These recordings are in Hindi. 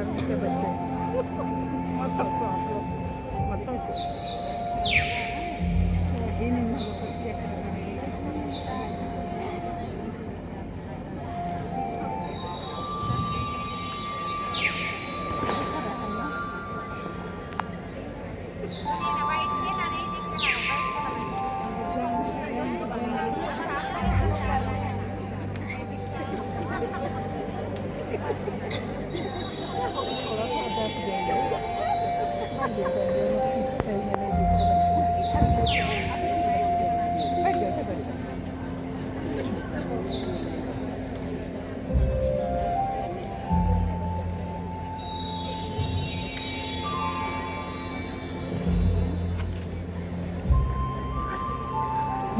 आर्मी के बच्चे मत हंसो आप लोग, मत हंसो। ये नहीं मुझे बच्चे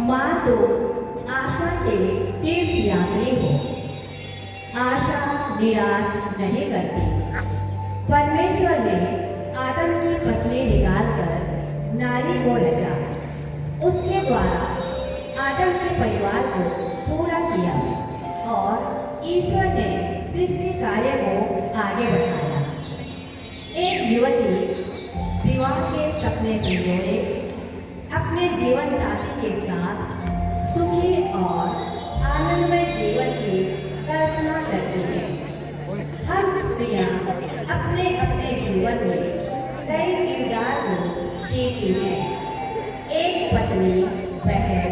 माँ तो आशा के तीर्थ यात्री हो। आशा निराश नहीं करती। परमेश्वर ने आदम की फसलें निकालकर नारी को रचा। उसके द्वारा आदम के परिवार को पूरा किया और ईश्वर ने सृष्टि कार्य को आगे बढ़ाया। एक युवती विवाह के सपने संजोए अपने जीवन साथी के साथ सुखी और आनंदमय जीवन की कल्पना करती है। हम स्त्रियां अपने अपने जीवन में कई किरदार को जीती हैं। एक पत्नी, बहन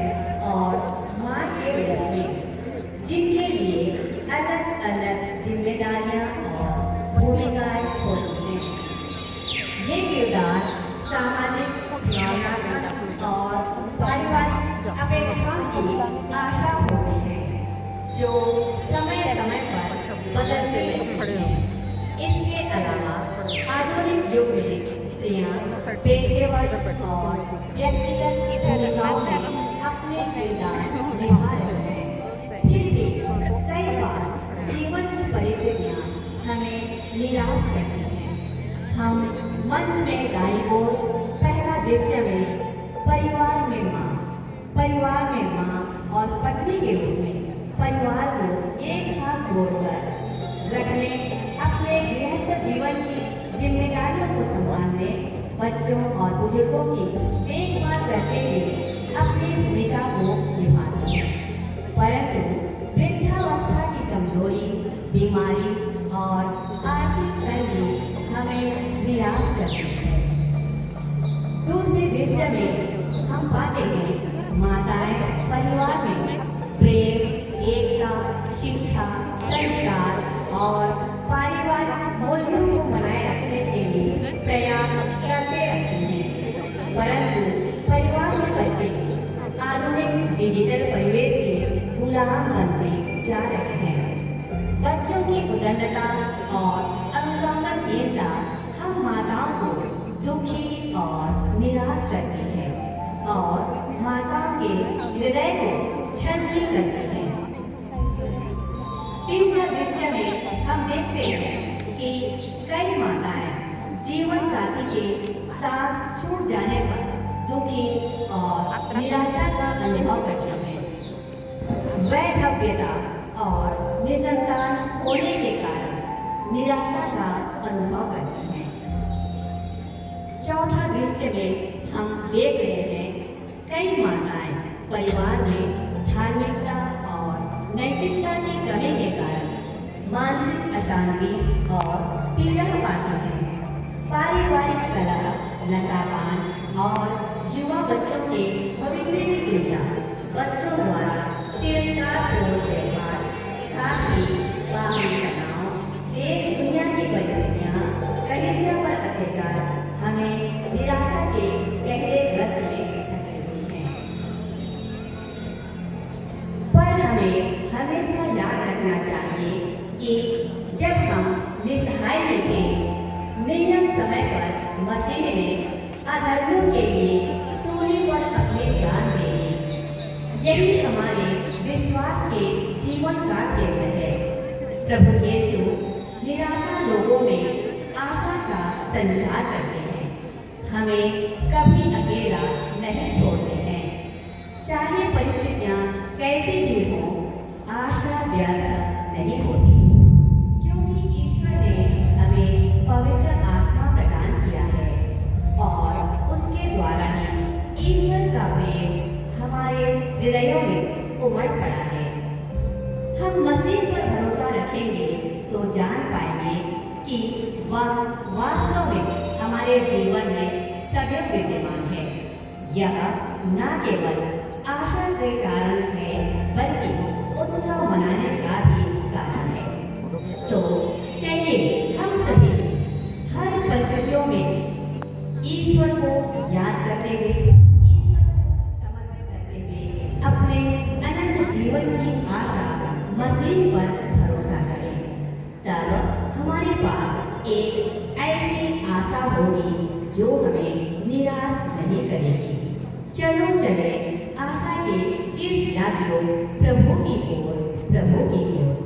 और माँ के रूप में, जिनके लिए अलग अलग जिम्मेदारियां और भूमिकाएं होती हैं। ये किरदार सामाजिक, भावनात्मक और पारिवारिक अपेक्षाओं की आशा होती है, जो समय समय पर बदलते रहती है। इसके अलावा आधुनिक युग में स्त्रियां पेशेवर और व्यक्तिगत भूमिकाओं में अपने किरदार निभा रही हैं। फिर भी कई बार जीवन की परिस्थितियां हमें निराश करती हैं। हम मंच में गाई हो पहला दृश्य में परिवार में माँ और पत्नी के रूप में परिवार को एक साथ जोड़कर रखने, अपने गृहस्थ जीवन की जिम्मेदारियों को संभालने, बच्चों और बुजुर्गों की देखभाल करते हुए अपनी भूमिका को निभाती है। परंतु वृद्धावस्था की कमजोरी, बीमारी और आर्थिक तंगी हमें निराश करती है। दूसरे दृश्य में हम पाते हैं माताएं परिवार में प्रेम, एकता, शिक्षा, संस्कार और पारिवारिक मूल्यों को बनाए रखने के लिए प्रयास करते रहती हैं। परंतु परिवार के बच्चे आधुनिक डिजिटल परिवेश के गुलाम बनते जा रहे हैं। बच्चों की उद्दंडता और अनुशासनहीनता हम माताओं को दुखी और निराश करती है और माताओं के हृदय को क्षुब्ध करती है। तीसरा दृश्य में हम देखते हैं कि कई माताएं जीवन साथी के साथ छूट जाने पर दुखी और निराशा का अनुभव करती हैं। वैधव्यता और निसंतान होने के कारण निराशा का अनुभव करती हैं। चौथा दृश्य में हम देख रहे हैं कई माताएं परिवार में धार्मिकता और नैतिकता की कमी के कारण मानसिक अशांति और पीड़ा पाती हैं। पारिवारिक कलह, नशापान और युवा बच्चों के भविष्य की चिंता, बच्चों द्वारा तिरस्कारपूर्ण व्यवहार, साथ ही कामी तनाव, देश दुनिया की परिस्थितियाँ, कलीसिया पर अत्याचार हमें निराशा के गहरे गर्त में धकेलती हैं। पर हमें हमेशा याद रखना चाहिए कि जब हम निसहाय थे, नियम समय पर मसीह ने अधर्मियों के लिए सूली पर अपने जान दे दी। यही हमारे विश्वास के जीवन का केंद्र है। प्रभु यीशु निराशा लोगों में आशा का संचार करते हैं। हमें कभी अकेला नहीं छोड़ते हैं। चाहे परिस्थितियां कैसी भी हों, आशा व्यर्थ नहीं होती, क्योंकि ईश्वर ने हमें हमारे जीवन में सदैव विद्यमान है। यह न केवल आशा के कारण है बल्कि उत्सव मनाने का भी कारण है। तो चलिए हम सभी हर परिस्थितियों में ईश्वर को याद करते हुए, ईश्वर को समर्पित करते हुए अपने अनंत जीवन की आशा मसीह पर भरोसा करें। तब हमारे पास एक ऐसी आशा होगी जो हमें निराश नहीं करेगी। चलो चले आशा के तीर्थयात्रियों प्रभु की ओर, प्रभु की ओर।